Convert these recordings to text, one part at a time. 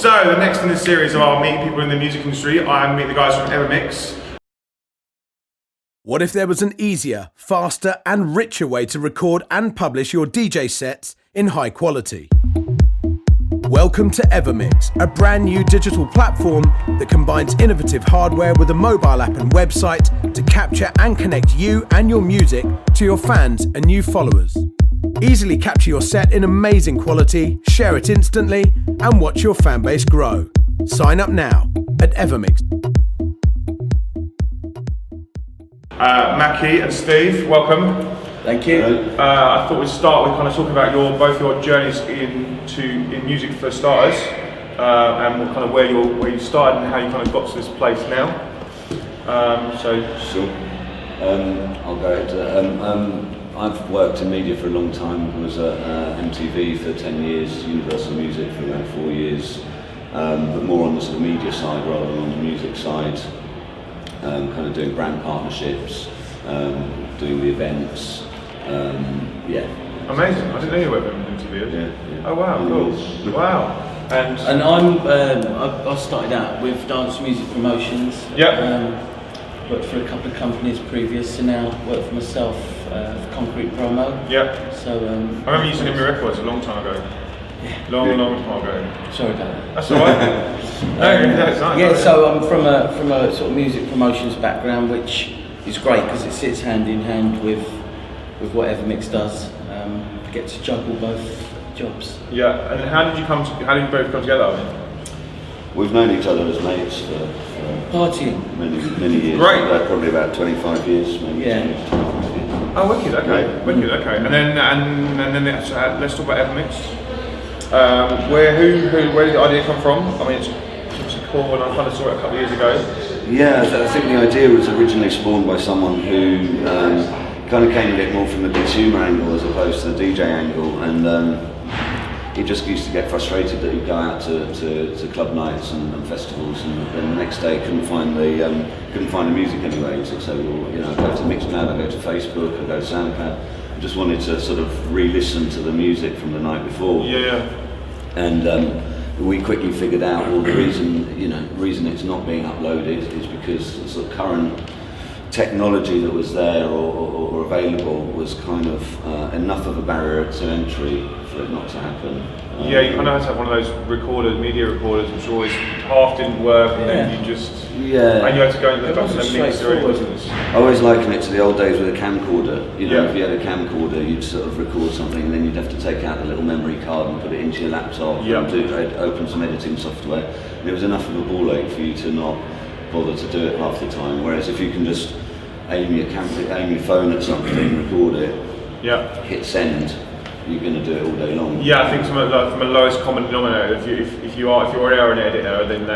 So the next in the series of our meeting people in the music industry, I meet the guys from Evermix. What if there was an easier, faster and richer way to record and publish your DJ sets in high quality? Welcome to Evermix, a brand new digital platform that combines innovative hardware with a mobile app and website to capture and connect you and your music to your fans and new followers. Easily capture your set in amazing quality, share it instantly, and watch your fan base grow. Sign up now at Evermix. Mackie and Steve, welcome. Thank you. I thought we'd start with kind of talking about both your journeys in music for starters, and kind of where you started and how you kind of got to this place now. Sure. I'll go into I've worked in media for a long time. I was at MTV for 10 years, Universal Music for about 4 years, but more on the sort of media side rather than on the music side. Kind of doing brand partnerships, doing the events. Yeah. Amazing. I didn't know you were at MTV. Yeah. Oh wow, cool. Wow. And I started out with dance music promotions. Yep. Worked for a couple of companies previous, and now work for myself for Concrete Promo. Yep. So I remember you sending me records a long time ago. Yeah. Long time ago. Sorry about that. That's alright. No, it's nice. Yeah, so I'm from a sort of music promotions background, which is great because it sits hand in hand with what Evermix does. Get to juggle both jobs. Yeah, and how did you both come together? We've known each other as mates for Partying. many years. Great. Probably about 25 years, maybe. Yeah. 25 years. Oh, wicked. Okay, wicked. Okay, and then let's talk about Evermix. Where did the idea come from? I mean, it's cool, and I kind of saw it a couple of years ago. Yeah, I think the idea was originally spawned by someone who kind of came a bit more from the consumer angle as opposed to the DJ angle, and he just used to get frustrated that he'd go out to club nights and festivals, and then the next day couldn't find the music anyway. So I go to Mixbox, I go to Facebook, I go to SoundCloud. I just wanted to sort of re-listen to the music from the night before. Yeah. And we quickly figured out, well, the reason it's not being uploaded is because the sort of current technology that was there or available was kind of enough of a barrier to entry for it not to happen. Yeah, you kind of had to have one of those media recorders, which always half didn't work, and then you just and you had to go into the back and mix or anything. I always liken it to the old days with a camcorder. If you had a camcorder, you'd sort of record something, and then you'd have to take out the little memory card and put it into your laptop and open some editing software. And it was enough of a ball ache for you to not bother to do it half the time. Whereas if you can just aim your phone at something, record it, hit send, you're going to do it all day long. Yeah, I think from a lowest common denominator, if you already are an editor, then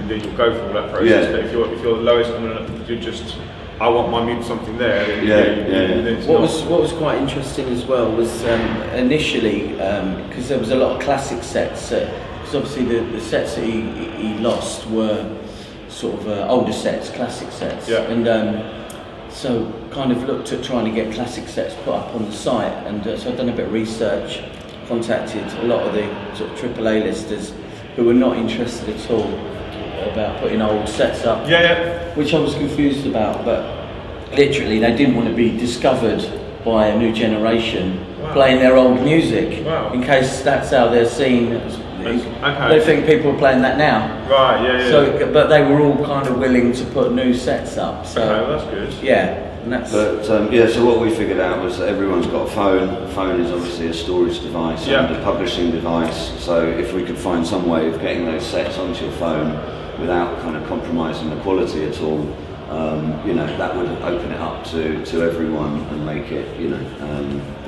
you'll go for all that process. Yeah. But if you're the lowest common, you just I want my music something there. Then What was quite interesting as well was initially because there was a lot of classic sets. Because obviously the sets that he lost were sort of older sets, classic sets, and. So kind of looked at trying to get classic sets put up on the site, and so I've done a bit of research, contacted a lot of the sort of AAA listers who were not interested at all about putting old sets up, which I was confused about, but literally they didn't want to be discovered by a new generation playing their old music, in case that's how they're seen. They think people are playing that now. Right, So, but they were all kind of willing to put new sets up. So that's good. Yeah, and that's. But so what we figured out was that everyone's got a phone. A phone is obviously a storage device and a publishing device. So if we could find some way of getting those sets onto your phone without kind of compromising the quality at all, that would open it up to everyone and make it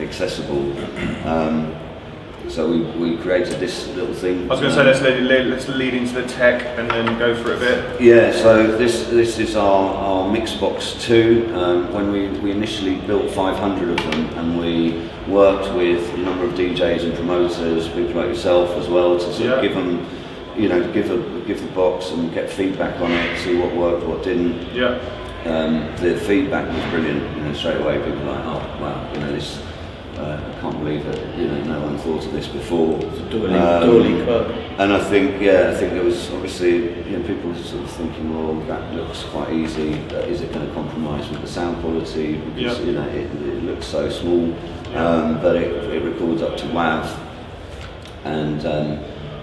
accessible. So we created this little thing. I was going to say let's lead into the tech and then go for it a bit. Yeah, so this is our Mixbox 2. When we initially built 500 of them, and we worked with a number of DJs and promoters, people like yourself as well, to sort of give them, give the box and get feedback on it, see what worked, what didn't. The feedback was brilliant. Straight away people were like, oh wow, I can't believe that no one thought of this before. It's a door quote. And I think there was obviously people were sort of thinking, well, that looks quite easy. Is it going to compromise with the sound quality? Because it looks so small, but it records up to WAV. And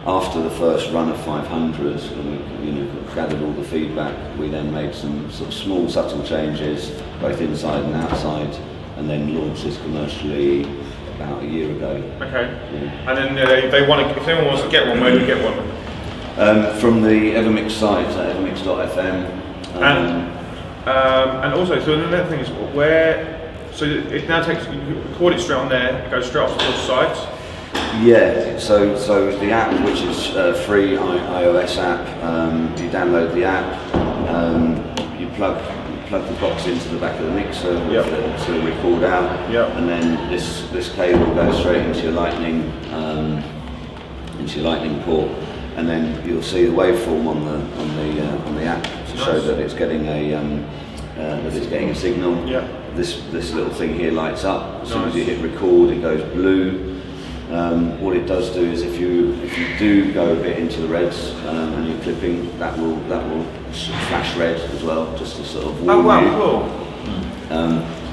after the first run of 500, and we gathered all the feedback, we then made some sort of small, subtle changes, both inside and outside, and then launched this commercially about a year ago. Okay. Yeah. And then if anyone wants to get one, where do you get one? From the Evermix site, evermix.fm. And also, so another thing is so it now takes, you record it straight on there, it goes straight off to your site. Yeah, so the app, which is free iOS app, you download the app, you plug the box into the back of the mixer to record out, and then this cable goes straight into your lightning port, and then you'll see the waveform on the app to show that it's getting a signal. Yeah. This little thing here lights up as soon as you hit record. It goes blue. What it does do is if you do go a bit into the reds and you're clipping, that will flash red as well, just to sort of warn you. Cool.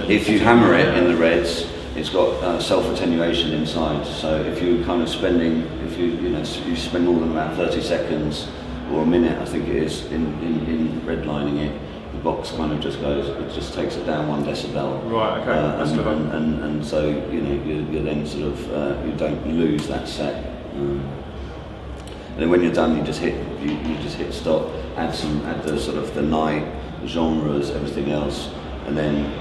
If you hammer it in the reds, it's got self-attenuation inside. So if you kind of you spend more than about 30 seconds or a minute, I think it is, in redlining it, the box kind of it just takes it down 1 decibel. Right. Okay. And so you're then sort of you don't lose that set. And then when you're done, you just hit stop. Add the sort of the night genres, everything else, and then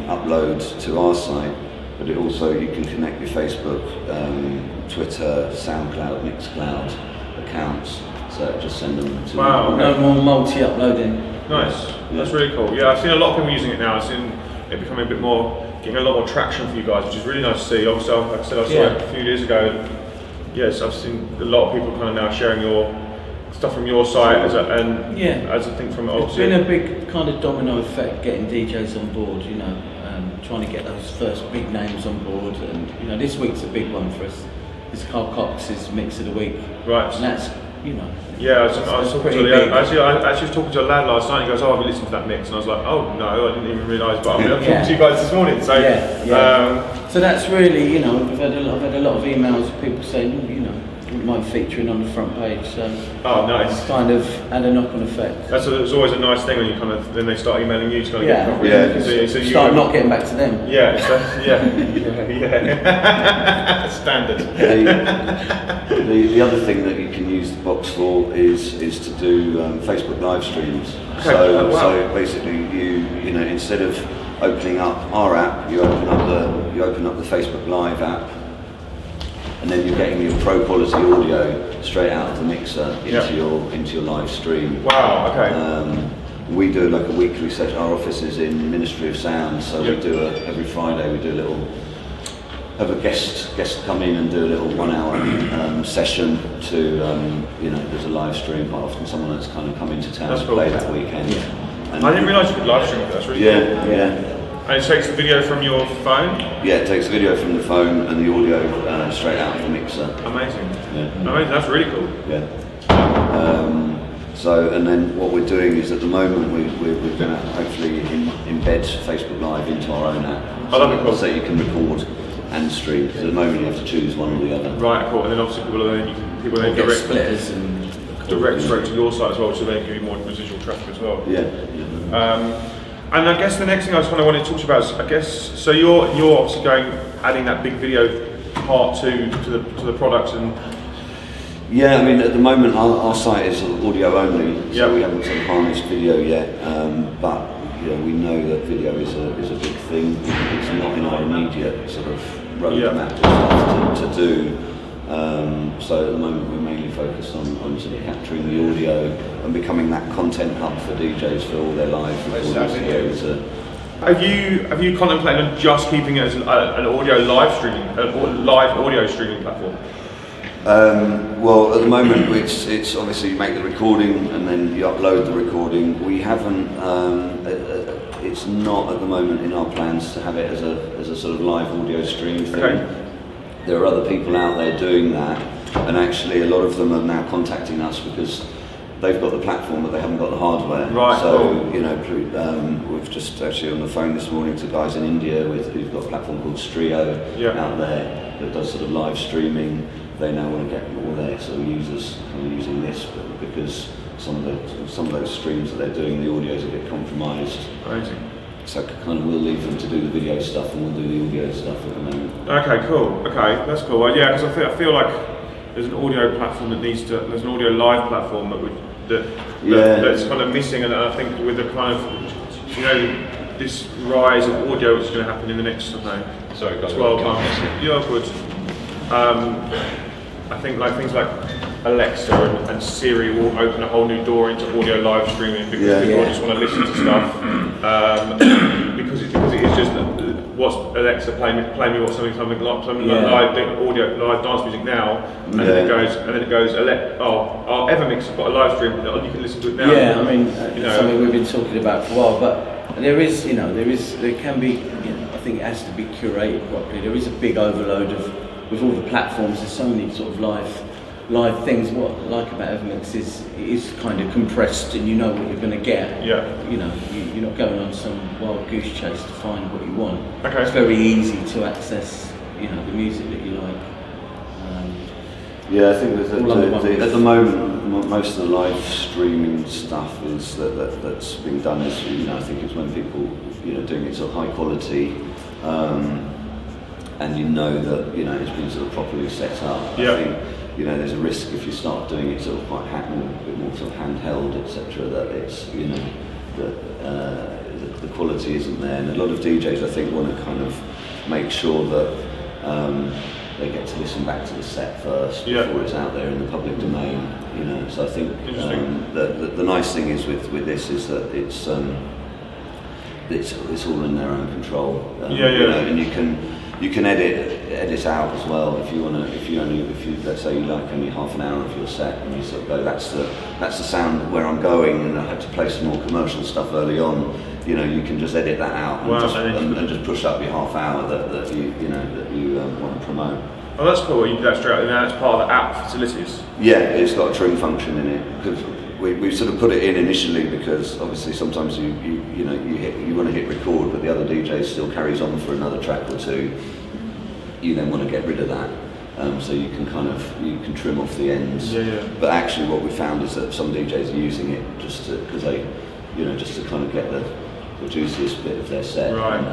upload to our site. But it also, you can connect your Facebook, Twitter, SoundCloud, Mixcloud accounts. So just send them to. Wow. No more multi-uploading. Nice. That's really cool. Yeah, I've seen a lot of people using it now. I've seen it becoming getting a lot more traction for you guys, which is really nice to see. Obviously, like I said, I saw it a few years ago. Yes, I've seen a lot of people kind of now sharing your stuff from your site as a thing from It's been a big kind of domino effect getting DJs on board, trying to get those first big names on board, and this week's a big one for us. It's Carl Cox's Mix of the Week. Right. And that's Yeah, I was talking to I was talking to a lad last night. He goes, "Oh, have you listened to that mix?" And I was like, "Oh no, I didn't even realise." But I'm talking to you guys this morning, so so that's really, I've had a lot of emails of people saying, wouldn't mind featuring on the front page. So nice. It's kind of had a knock-on effect. It's always a nice thing when you then they start emailing you to kind of get coverage. So you start not getting back to them. Yeah. Standard. The other thing that you can use the box for is to do Facebook live streams. Okay. So basically, you instead of opening up our app, you open up the Facebook Live app, and then you're getting your pro quality audio straight out of the mixer into your live stream. Wow. Okay. We do like a weekly session. Our office is in Ministry of Sound, so we do every Friday. We do have a guest come in and do a little 1 hour session to there's a live stream. Quite often someone that's kind of come into town to play that weekend. And I didn't realise you could live stream. That's really cool. Yeah. And it takes the video from your phone? Yeah, it takes the video from the phone and the audio straight out of the mixer. Amazing. Amazing, that's really cool. Yeah. And then what we're doing is at the moment we're going to hopefully embed Facebook Live into our own app. Oh, that'd be cool. So you can record and stream, because at the moment you have to choose one or the other. Right, cool. And then obviously people then direct splitters and direct straight to your site as well, so they give you more residual traffic as well. Yeah. And I guess the next thing I just kind of wanted to talk about is, so you're obviously adding that big video part to the product and. Yeah, I mean at the moment our site is audio only, so we haven't sort of harnessed video yet. But we know that video is a big thing. It's not in our immediate sort of roadmap stuff to do. So at the moment we're mainly focused on sort of capturing the audio and becoming that content hub for DJs for all their live recordings. Have you contemplated on just keeping it as an audio live audio streaming platform? Well, at the moment, it's obviously you make the recording and then you upload the recording. We haven't. It's not at the moment in our plans to have it as a sort of live audio stream thing. Okay. There are other people out there doing that, and actually a lot of them are now contacting us because they've got the platform but they haven't got the hardware. Right. So Cool. you know, we've just actually on the phone this morning to guys in India who've got a platform called Strio out there that does sort of live streaming. They now want to get all their sort of users kind of using this, but because some of those streams that they're doing, the audio's a bit compromised. Amazing. So kind of we'll leave them to do the video stuff and we'll do the audio stuff at the moment. Okay, cool. Okay, that's cool. Well, yeah, because I feel like there's an audio platform that there's an audio live platform that's kind of missing, and I think with the kind of, you know, this rise of audio which is going to happen in the next, I don't know, 12 months. Yeah, good. I think like things like Alexa and Siri will open a whole new door into audio live streaming because people just want to listen to stuff because it is just what's Alexa play me what's something like live dance music now, and then it goes our Evermix has got a live stream you can listen to it now. Yeah, I mean something we've been talking about for a while, but there can be, I think it has to be curated properly. There is a big overload with all the platforms. There's so many sort of live things. What I like about Evermix is it is kind of compressed, and you know what you're going to get. Yeah. You know, you're not going on some wild goose chase to find what you want. Okay. It's very easy to access, the music that you like. Yeah, I think that at the moment, most of the live streaming stuff is that's being done is, I think it's when people, doing it sort of high quality. And that it's been sort of properly set up. Yeah. I think there's a risk if you start doing it sort of quite a bit more sort of handheld, etc. That it's that the quality isn't there. And a lot of DJs I think want to kind of make sure that they get to listen back to the set first before it's out there in the public domain. So I think the nice thing is with this is that it's all in their own control. And you can edit out as well if you let's say you like only half an hour of your set and you sort of go that's the sound where I'm going, and I had to play some more commercial stuff early on. You can just edit that out and just push up your half hour that you want to promote. Oh, that's cool. You do that straight out, and that's part of the app facilities. Yeah, it's got a trim function in it because we sort of put it in initially because obviously sometimes you want to hit record, but the other DJ still carries on for another track or two. You then want to get rid of that, so you can trim off the ends. But actually, what we found is that some DJs are using it just to kind of get the juiciest bit of their set and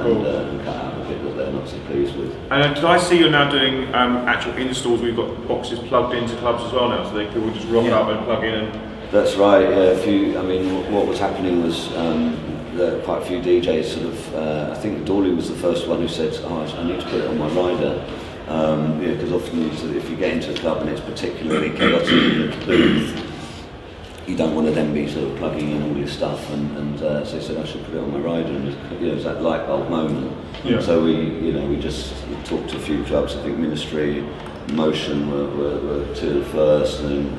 cut out the bit that they're not so pleased with. And did I see you're now doing actual installs? We've got boxes plugged into clubs as well now, so people just rock up and plug in and. That's right. Yeah, what was happening was quite a few DJs sort of. I think Dawley was the first one who said, I need to put it on my rider. Because often if you get into a club and it's particularly chaotic in the booth, you don't want to then be sort of plugging in all your stuff, and so he said I should put it on my rider, and it was that light bulb moment. Yeah. So we just talked to a few clubs. I think Ministry, Motion were two of the first, and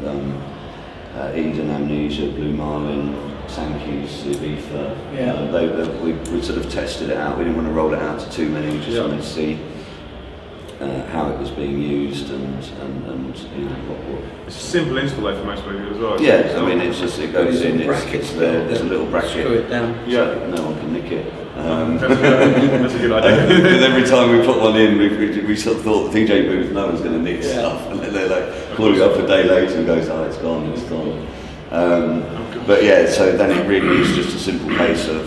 Eden, Amnesia, Blue Marlin, Sankey's, Ibiza. Yeah. We sort of tested it out. We didn't want to roll it out to too many. We just wanted to see how it was being used and what. It's a simple install for most people as well. Yeah, I mean it goes in. There's a little bracket. Screw it down. Yeah, so no one can nick it. That's a good idea. Because every time we put one in, we sort of thought the DJ booth, no one's going to nick stuff, and then they like call you up a day later and goes, oh, it's gone. But yeah, so then it really is just a simple case of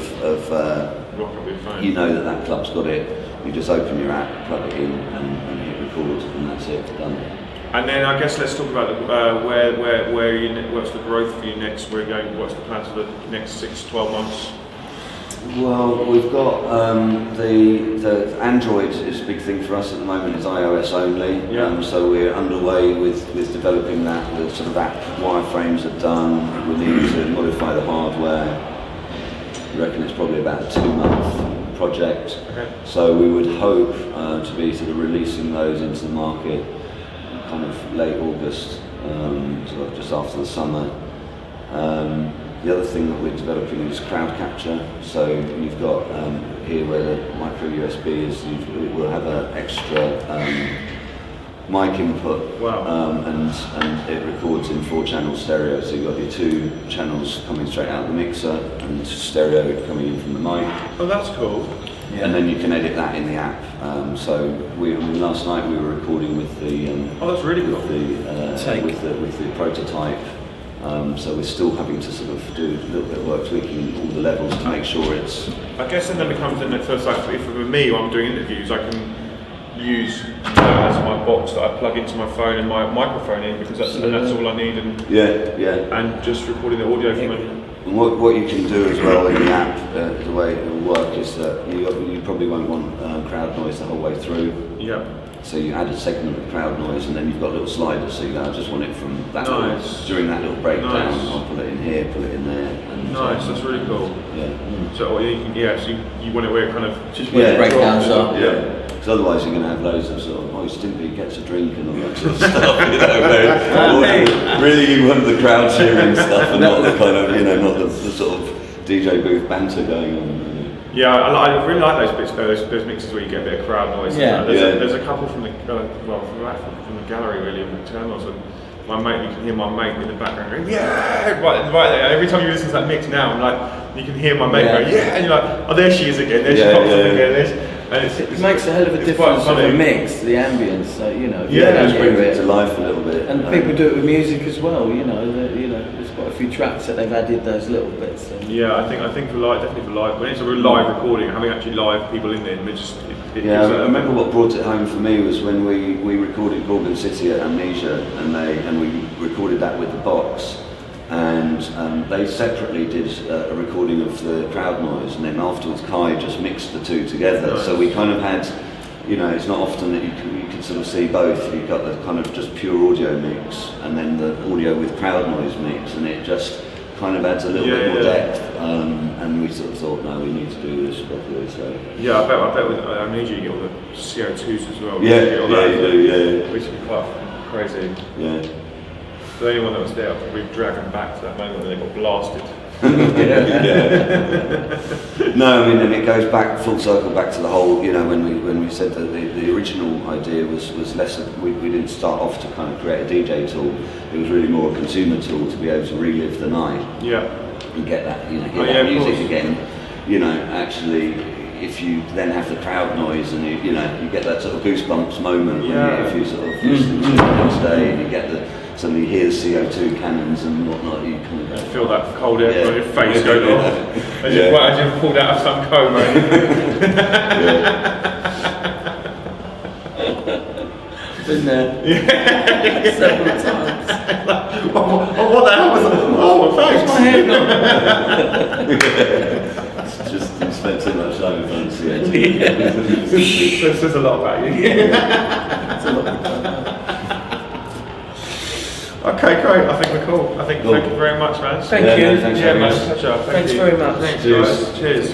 that club's got it. You just open your app, plug it in, and hit record, and that's it, done. And then I guess let's talk about what's the growth for you next? Where are you going? What's the plans for the next 6-12 months? Well, we've got the Android is a big thing for us at the moment. It's iOS only, so we're underway with developing that. The sort of app wireframes are done. We need to modify the hardware. I reckon it's probably about a 2-month project. Okay. So we would hope to be sort of releasing those into the market kind of late August, sort of just after the summer. The other thing that we're developing is crowd capture. So you've got here where the micro USB is, we'll have an extra mic input, and it records in 4-channel stereo. So you've got your 2 channels coming straight out of the mixer and stereo coming in from the mic. Oh, that's cool. Yeah. And then you can edit that in the app. So last night we were recording with the oh, that's really cool. With the prototype. So we're still having to sort of do a little bit of work tweaking all the levels to make sure it's. I guess then it comes in at first, like if for me when I'm doing interviews, I can use that as my box that I plug into my phone and my microphone in, because that's all I need, and and just recording the audio from it. And what you can do as well in the app, the way it will work is that you probably won't want crowd noise the whole way through. Yeah. So you add a segment of crowd noise, and then you've got little sliders. So you go, I just want it from that during that little breakdown. Nice. I'll put it in here, put it in there. And nice, that's really cool. Yeah. So so you want it where it kind of just where the breakdowns are. Yeah. Because otherwise you're going to have loads of sort of, Stimpy gets a drink and all that sort of stuff, you know. Really you want the crowd cheering stuff and not the kind of, not the sort of DJ booth banter going on. Yeah, I really like those bits though, those mixes where you get a bit of crowd noise. Yeah. There's a couple from the from the gallery really, in the terminals, and my mate, you can hear my mate in the background going, yeah, right there. Every time you listen to that mix now, I'm like, you can hear my mate going, yeah, and you're like, oh, there she is again, there she pops up again. And it makes a hell of a difference in the mix, the ambience, so, it just brings it to life a little bit. And people do it with music as well, there's quite a few tracks that they've added those little bits. So. Yeah, I think for live, definitely for live, when it's a real live recording, having actually live people in there, I remember what brought it home for me was when we recorded Gorgon City at Amnesia, and we recorded that with the box. And they separately did a recording of the crowd noise, and then afterwards Kai just mixed the 2 together. Nice. So we kind of had, it's not often that you can sort of see both. You've got the kind of just pure audio mix, and then the audio with crowd noise mix, and it just kind of adds a little bit more depth. And we sort of thought, no, we need to do this properly. So yeah, I bet with Amnesia you get all the CO2s as well. Yeah, you do. Which would be quite crazy. Yeah. So anyone that was there, we've dragged them back to that moment when they got blasted. No, I mean, and it goes back full circle back to the whole, when we said that the original idea was less of, we didn't start off to kind of create a DJ tool. It was really more a consumer tool to be able to relive the night. Yeah. And get that, hear that music again. Actually, if you then have the crowd noise and you get that sort of goosebumps moment if you sort of listen to it the next day, and you get suddenly hear the CO2 cannons and whatnot, you kind of feel that cold air on your face go off as you've pulled out of some coma. Been there several times. What the hell was that? Oh, thanks. My head It's just you spent too much time in front of CO2. This says a lot about you. It's a lot. Okay, great. I think we're cool. Thank you very much, man. Thank you. Thanks man. Pleasure. Thanks very much. Thanks, guys. Cheers.